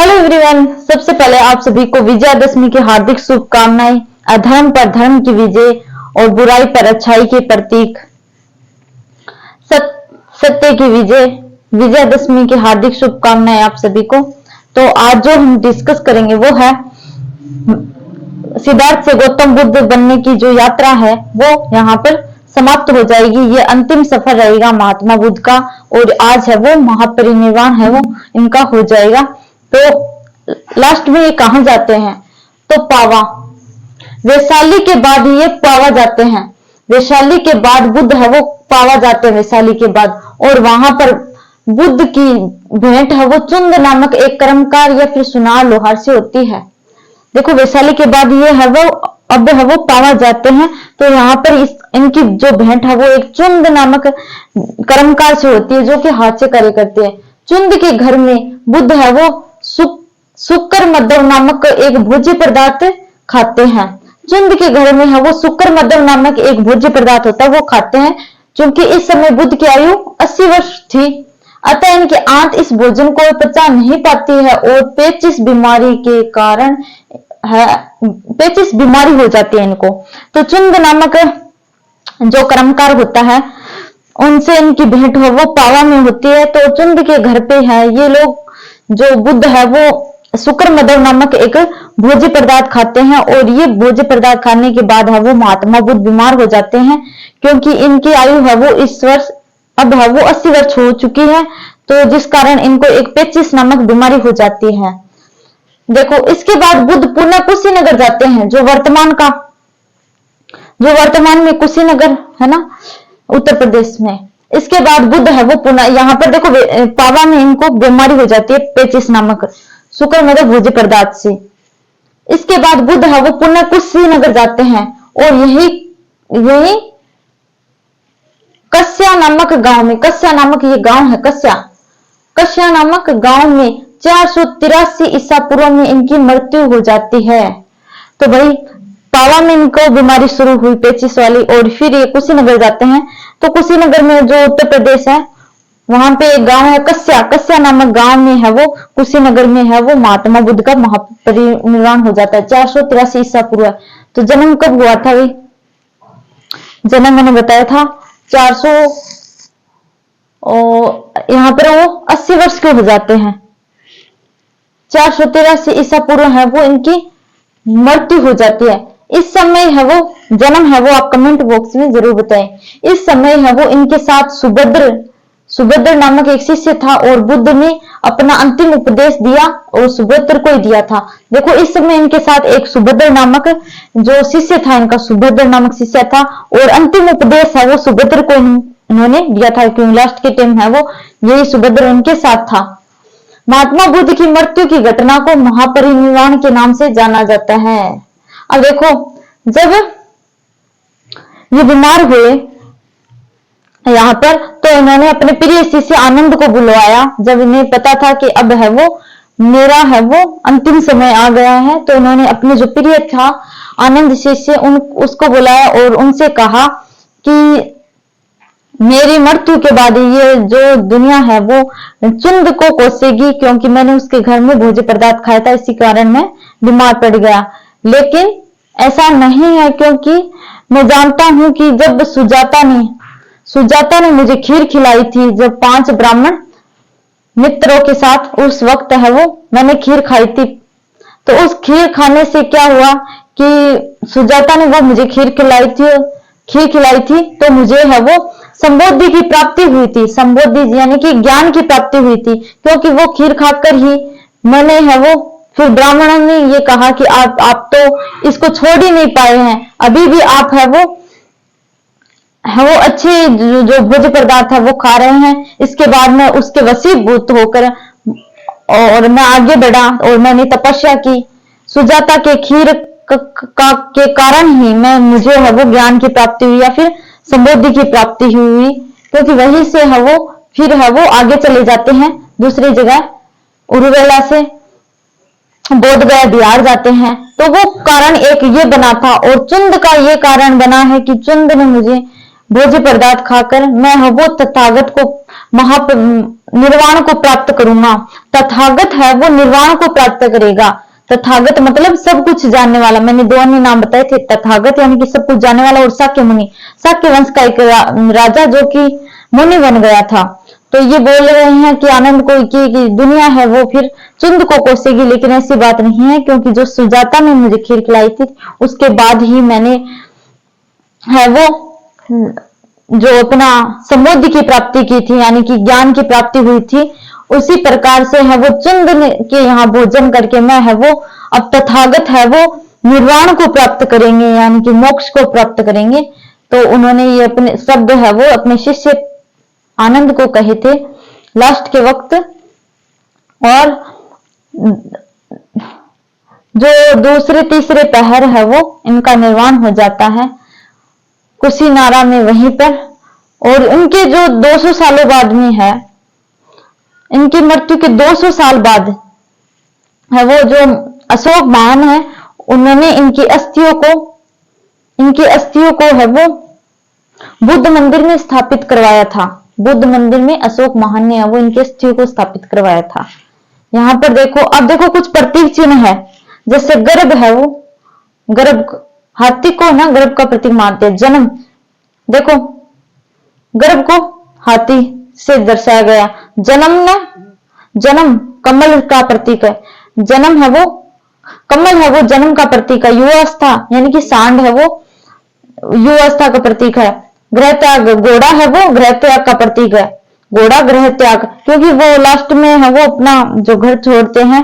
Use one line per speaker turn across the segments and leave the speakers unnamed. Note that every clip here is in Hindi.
हेलो एवरीवन, सबसे पहले आप सभी को विजयादशमी की हार्दिक शुभकामनाएं। अधर्म पर धर्म की विजय और बुराई पर अच्छाई के प्रतीक सत्य की विजय, विजयादशमी की हार्दिक शुभकामनाएं आप सभी को। तो आज जो हम डिस्कस करेंगे वो है सिद्धार्थ से गौतम बुद्ध बनने की जो यात्रा है वो यहाँ पर समाप्त हो जाएगी। ये अंतिम सफर रहेगा महात्मा बुद्ध का, और आज है वो महापरिनिर्वाण है वो इनका हो जाएगा। तो लास्ट में ये कहां जाते हैं? तो पावा, वैशाली के बाद ये पावा जाते हैं। वैशाली के बाद बुद्ध है वो पावा जाते हैं वैशाली के बाद, और वहां पर बुद्ध की भेंट है वो चुंद नामक एक कर्मकार या फिर सुनार लोहार से होती है। देखो वैशाली के बाद ये है वो अब है वो पावा जाते हैं। तो यहाँ पर इनकी जो भेंट है वो एक चुंद नामक कर्मकार से होती है जो कि हाथ से कार्य करते हैं। चुंद के घर में बुद्ध है वो शुक्र मध्यम नामक एक भोज्य पदार्थ खाते हैं। चुंद के घर में है वो शुक्र मध्यम नामक एक भोज्य पदार्थ होता है वो खाते हैं। क्योंकि इस समय बुद्ध की आयु 80 वर्ष थी, अतः इनकी आंत इस भोजन को पचा नहीं पाती है और पेचिश बीमारी के कारण है पेचिश बीमारी हो जाती है इनको। तो चुंद नामक जो कर्मकार होता है उनसे इनकी भेंट हो वो पावा में होती है। तो चुंद के घर पे है ये लोग, जो बुद्ध है वो शुक्र मध्यम नामक एक भोज्य पदार्थ खाते हैं, और ये भोज्य पदार्थ खाने के बाद है वो महात्मा बुद्ध बीमार हो जाते हैं। क्योंकि इनकी आयु है वो इस वर्ष अब है वो 80 वर्ष हो चुकी है, तो जिस कारण इनको एक पेचिश नामक बीमारी हो जाती है। देखो इसके बाद बुद्ध पुनः कुशीनगर जाते हैं, जो वर्तमान में कुशीनगर है ना उत्तर प्रदेश में। इसके बाद बुद्ध है वो पुनः यहाँ पर देखो पावा में इनको बीमारी हो जाती है पेचिश नामक शुक्र मध्यम भोज्य पदार्थ से। इसके बाद बुद्ध है वो पुनः कुशीनगर जाते हैं, और यही कस्या नामक गांव में, कस्या नामक ये गांव है कस्या नामक गांव में 483 ईसा पूर्व में इनकी मृत्यु हो जाती है। तो भाई पावा में इनको बीमारी शुरू हुई पेचिश वाली, और फिर ये कुशीनगर जाते हैं। तो कुशीनगर में जो उत्तर प्रदेश है वहां पे एक गांव है कस्या नामक गांव में है वो कुशीनगर में है वो महात्मा बुद्ध का महापरिनिर्वाण हो जाता है 483 ईसा पूर्व। तो जन्म कब हुआ था? भाई जन्म मैंने बताया था 400, और यहाँ पर वो 80 वर्ष के हो जाते हैं। 483 ईसा पूर्व है वो इनकी मृत्यु हो जाती है। इस समय है वो जन्म है वो आप कमेंट बॉक्स में जरूर बताएं। इस समय है वो इनके साथ सुभद्र नामक एक शिष्य था, और बुद्ध ने अपना अंतिम उपदेश दिया और सुभद्र को ही दिया था। देखो इस समय इनके साथ एक सुभद्र नामक जो शिष्य था, इनका सुभद्र नामक शिष्य था, और अंतिम उपदेश है वो सुभद्र को इन्होंने दिया था, क्योंकि लास्ट के टाइम है वो यही सुभद्र उनके साथ था। महात्मा बुद्ध की मृत्यु की घटना को महापरिनिर्वाण के नाम से जाना जाता है। अब देखो जब ये बीमार हुए यहाँ पर, तो इन्होंने अपने प्रिय शिष्य आनंद को बुलवाया। जब इन्हें पता था कि अब है वो मेरा है वो अंतिम समय आ गया है, तो इन्होंने अपने जो प्रिय था आनंद शिष्य उसको बुलाया और उनसे कहा कि मेरी मृत्यु के बाद ये जो दुनिया है वो चुंद को कोसेगी, क्योंकि मैंने उसके घर में भोज्य पदार्थ खाया था, इसी कारण मैं बीमार पड़ गया। लेकिन ऐसा नहीं है, क्योंकि मैं जानता हूं कि जब सुजाता ने मुझे खीर खिलाई थी, जब 5 ब्राह्मण मित्रों के साथ उस वक्त है वो मैंने खीर खाई थी। तो उस खीर खाने से क्या हुआ कि सुजाता ने वो मुझे खीर खिलाई थी, तो मुझे है वो संबोधि की प्राप्ति हुई थी। संबोधि यानी कि ज्ञान की प्राप्ति हुई थी, क्योंकि वो खीर खाकर ही मैंने है वो फिर ब्राह्मणों ने ये कहा कि आप तो इसको छोड़ ही नहीं पाए हैं, अभी भी आप है वो अच्छे जो भोज्य पदार्थ है वो खा रहे हैं। इसके बाद मैं उसके वशीभूत होकर और मैं आगे बढ़ा और मैंने तपस्या की। सुजाता के खीर के कारण ही मुझे है वो ज्ञान की प्राप्ति हुई या फिर संबोधि की प्राप्ति हुई, क्योंकि वहीं से है वो फिर है वो आगे चले जाते हैं दूसरी जगह, उरुवेला से बोध गया बिहार जाते हैं। तो वो कारण एक ये बना था, और चुंद का ये कारण बना है कि चुंद ने मुझे भोज्य पदार्थ खाकर मैं वो तथागत को निर्वाण को प्राप्त करूंगा। तथागत है वो निर्वाण को प्राप्त करेगा। तथागत मतलब सब कुछ जानने वाला। मैंने दो अन्य नाम बताए थे, तथागत यानी कि सब कुछ जानने वाला, और शाक्य मुनि, शाक्य वंश का एक राजा जो कि मुनि बन गया था। तो ये बोल रहे हैं कि आनंद को कि दुनिया है वो फिर चुंद को कोसेगी, लेकिन ऐसी बात नहीं है, क्योंकि जो सुजाता ने मुझे खीर खिलाई थी उसके बाद ही मैंने है वो जो अपना समोधि की प्राप्ति की थी, यानी कि ज्ञान की प्राप्ति हुई थी। उसी प्रकार से है वो चुंद के यहाँ भोजन करके मैं है वो अब तथागत है वो निर्वाण को प्राप्त करेंगे, यानी कि मोक्ष को प्राप्त करेंगे। तो उन्होंने ये अपने शब्द है वो अपने शिष्य आनंद को कहे थे लास्ट के वक्त। और जो दूसरे तीसरे पहर है वो इनका निर्वाण हो जाता है कुशीनारा में वहीं पर। और उनके जो 200 सालों बाद में है, इनकी मृत्यु के 200 साल बाद है वो जो अशोक महान है, उन्होंने इनकी अस्थियों को है वो बुद्ध मंदिर में स्थापित करवाया था। बुद्ध मंदिर में अशोक महान ने वो इनकी अस्थियों को स्थापित करवाया था। यहाँ पर देखो, अब देखो कुछ प्रतीक चिन्ह है, जैसे गर्भ है वो, गर्भ हाथी को ना गर्भ का प्रतीक मानते हैं। जन्म देखो, गर्भ को हाथी से दर्शाया गया। जन्म कमल का प्रतीक है। जन्म है वो कमल है वो जन्म का प्रतीक है। युवावस्था यानी कि सांड है वो युवावस्था का प्रतीक है। गृह त्याग घोड़ा है वो गृह त्याग का प्रतीक है। घोड़ा गृह त्याग, क्योंकि वो लास्ट में है वो अपना जो घर छोड़ते हैं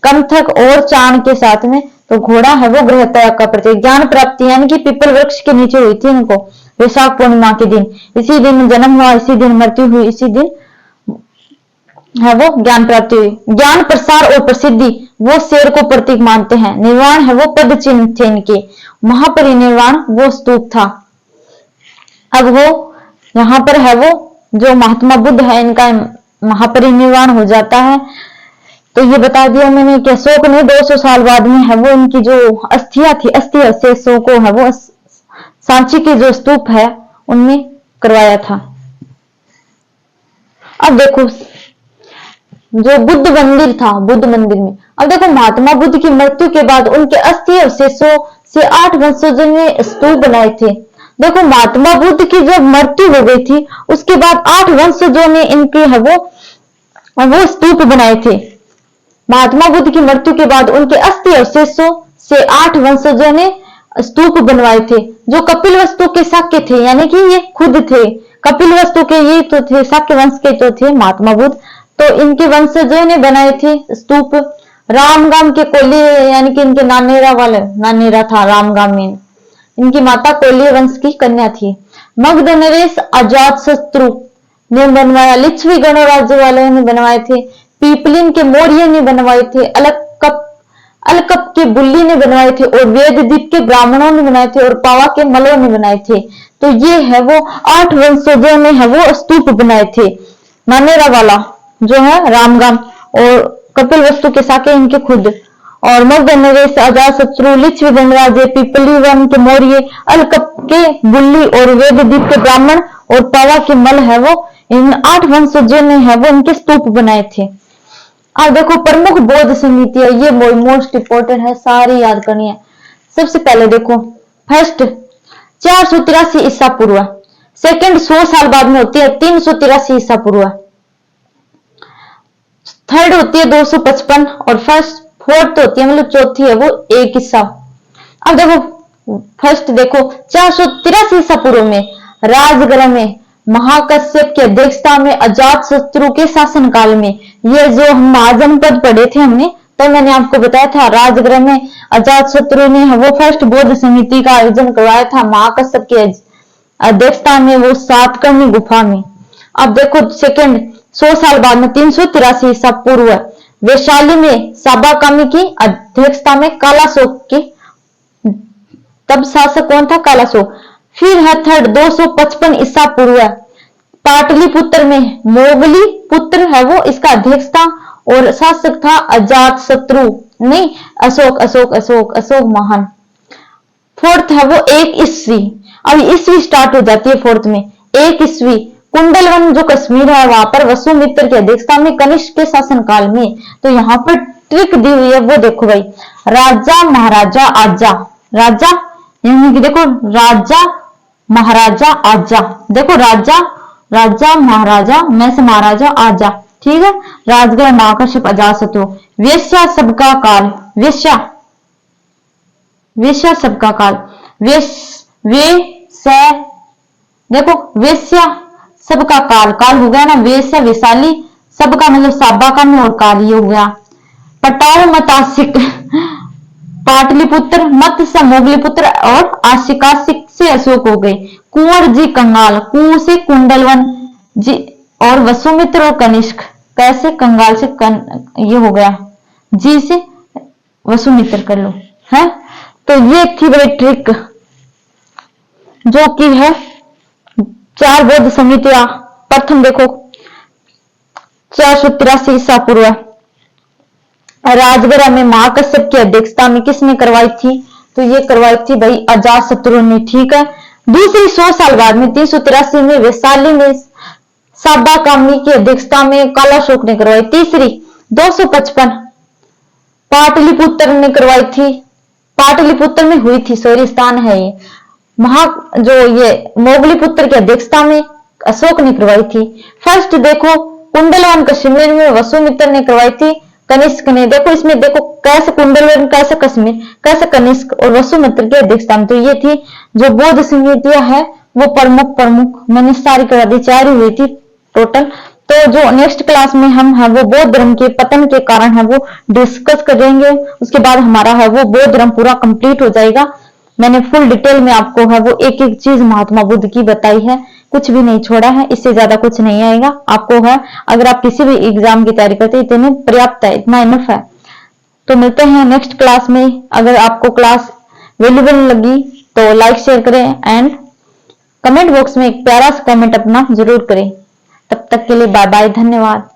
कंथक और चाण के साथ में, तो घोड़ा है वो गृह त्याग का प्रतीक। ज्ञान प्राप्ति यानी कि पीपल वृक्ष के नीचे हुई थी इनको वैशाख पूर्णिमा के दिन। इसी दिन जन्म हुआ, इसी दिन मृत्यु हुई, इसी दिन है वो ज्ञान प्राप्ति हुई। ज्ञान प्रसार और प्रसिद्धि वो शेर को प्रतीक मानते हैं। निर्वाण है वो पद चिन्ह थे इनके। महापरिनिर्वाण वो स्तूप था। अब वो यहाँ पर है वो जो महात्मा बुद्ध है, इनका महापरिनिर्वाण हो जाता है। तो ये बता दिया मैंने कि अशोक ने 200 साल बाद में है वो इनकी जो अस्थियां थी, अस्थि अवशेषों को है वो सांची के जो स्तूप है उनमें करवाया था। अब देखो जो बुद्ध मंदिर था, बुद्ध मंदिर में अब देखो महात्मा बुद्ध की मृत्यु के बाद उनके अस्थि अवशेषों से 8 वंशजों ने स्तूप बनाए थे। देखो महात्मा बुद्ध की जब मृत्यु हो गई थी उसके बाद 8 वंशजों ने इनके है वो स्तूप बनाए थे। महात्मा बुद्ध की मृत्यु के बाद उनके अस्थि अवशेषों से 8 वंशजों ने स्तूप बनवाए थे, जो कपिल वस्तु के शाक्य थे, यानी कि ये खुद थे कपिल वस्तु के, ये तो थे शाक्य वंश के जो थे महात्मा बुद्ध। तो इनके वंशजों ने बनाए थे स्तूप। रामगाम के कोल्ली यानी कि इनके नानेरा था रामगाम में। इनकी माता कोल्ली वंश की कन्या थी। मगध नरेश अजात शत्रु ने बनवाया। लिच्छवी गणराज्य वाले ने बनवाए थे। पीपलिन के मौर्य ने बनवाए थे। अलकप के बुल्ली ने बनवाए थे और वेददीप के ब्राह्मणों ने बनाए थे और पावा के मलों ने बनाए थे। तो ये है वो 8 वंशजों ने है वो स्तूप बनाए थे। नानेरा वाला जो है रामगाम और कपिल वस्तु के साके इनके खुद, और मगध नरेश अजातशत्रु, लिच्छवी गणराज्य, पीपलीवन के मौर्य, अलकप के बुल्ली और वेददीप के ब्राह्मण और पावा के मल है वो, इन 8 वंशजों ने है वो इनके स्तूप बनाए थे। अब देखो प्रमुख बौद्ध समिति है, ये मोस्ट इंपोर्टेंट है, सारी याद करनी है। सबसे पहले देखो फर्स्ट 483 ईसा पूर्व, सेकंड 100 साल बाद में होती है 383 ईसा पूर्व, थर्ड होती है 255 और फोर्थ होती है मतलब चौथी है वो 1 ईसा। अब देखो फर्स्ट देखो 483 ईसा पूर्व में राजगृह में महाकश्यप की अध्यक्षता में अजात शत्रु के शासनकाल में, ये जो हम महाजनपद पढ़े थे हमने, तो मैंने आपको बताया था राजगृह में अजात शत्रु ने वो फर्स्ट बौद्ध समिति का आयोजन करवाया था महाकश्यप की अध्यक्षता में, वो सातकर्णी गुफा में। अब देखो सेकंड 100 साल बाद में 383 ईसा पूर्व वैशाली में साबाकामी की अध्यक्षता में कालाशोक की, तब शासक कौन था? कालाशोक। फिर है थर्ड 255 ईसा पूर्व पाटलिपुत्र में मोगली पुत्र है वो इसका अध्यक्ष था और शासक था अजात शत्रु, नहीं अशोक महान। फोर्थ है वो 1 ईस्वी, अब ईस्वी स्टार्ट हो जाती है फोर्थ में 1 ईस्वी कुंडलवन जो कश्मीर है वहां पर वसुमित्र की अध्यक्षता में कनिष्क के शासनकाल में। तो यहाँ पर ट्रिक दी हुई है वो देखो भाई, राजा महाराजा आजा, राजा यानी कि देखो राजा महाराजा आजा, देखो राजा राजा महाराजा में से महाराजा आजा, ठीक है। राजगृह महाकश्यप अजातशत्रु, वेश्या सबका काल, वेश्या वेश्या सबका काल, देखो वेश्या सबका काल, काल हो गया ना, वेश्या वैशाली, सबका मतलब साबा का में और काल ये हो गया। पटाओ मतासिक पाटलिपुत्र, मत से मोगलीपुत्र और आशिकासिक से अशोक हो गए। कुंवर जी कंगाल, कुं से कुंडलवन जी और वसुमित्र और कनिष्क, कैसे कंगाल से ये हो गया, जी से वसुमित्र कर लो है। तो ये थी बड़ी ट्रिक जो कि है 4 बौद्ध समितियां। प्रथम देखो 483 ईसा पूर्व राजगृह में महाकश्यप की अध्यक्षता में किसने करवाई थी, तो ये करवाई थी भाई अजातशत्रु ने, ठीक है। दूसरी 100 साल बाद में 383 में वैशाली ने साबा कामी की अध्यक्षता में कालाशोक ने करवाई। तीसरी 255 पाटलिपुत्र ने करवाई थी, पाटलिपुत्र में हुई थी, सॉरी स्थान है ये, जो ये मोगलीपुत्र की अध्यक्षता में अशोक ने करवाई थी। फर्स्ट देखो कुंडलवन कश्मीर में वसुमित्र ने करवाई थी, कनिष्क ने, देखो इसमें देखो कैसे कुंडलवन, कैसे कश्मीर, कैसे कनिष्क और वसुमित्र की अध्यक्षता में। तो ये थी जो बौद्ध समितियां है वो प्रमुख मैंने सारी करा दी, 4 ही हुई थी टोटल। तो जो नेक्स्ट क्लास में हम है वो बौद्ध धर्म के पतन के कारण है वो डिस्कस करेंगे, उसके बाद हमारा है वो बौद्ध धर्म पूरा कंप्लीट हो जाएगा। मैंने फुल डिटेल में आपको है वो एक एक चीज महात्मा बुद्ध की बताई है, कुछ भी नहीं छोड़ा है, इससे ज्यादा कुछ नहीं आएगा आपको है। अगर आप किसी भी एग्जाम की तैयारी करते हैं इतने पर्याप्त है, इतना इनफ है। तो मिलते हैं नेक्स्ट क्लास में। अगर आपको क्लास वैल्यूबल लगी तो लाइक शेयर करें एंड कमेंट बॉक्स में एक प्यारा सा कमेंट अपना जरूर करें। तब तक के लिए बाय बाय, धन्यवाद।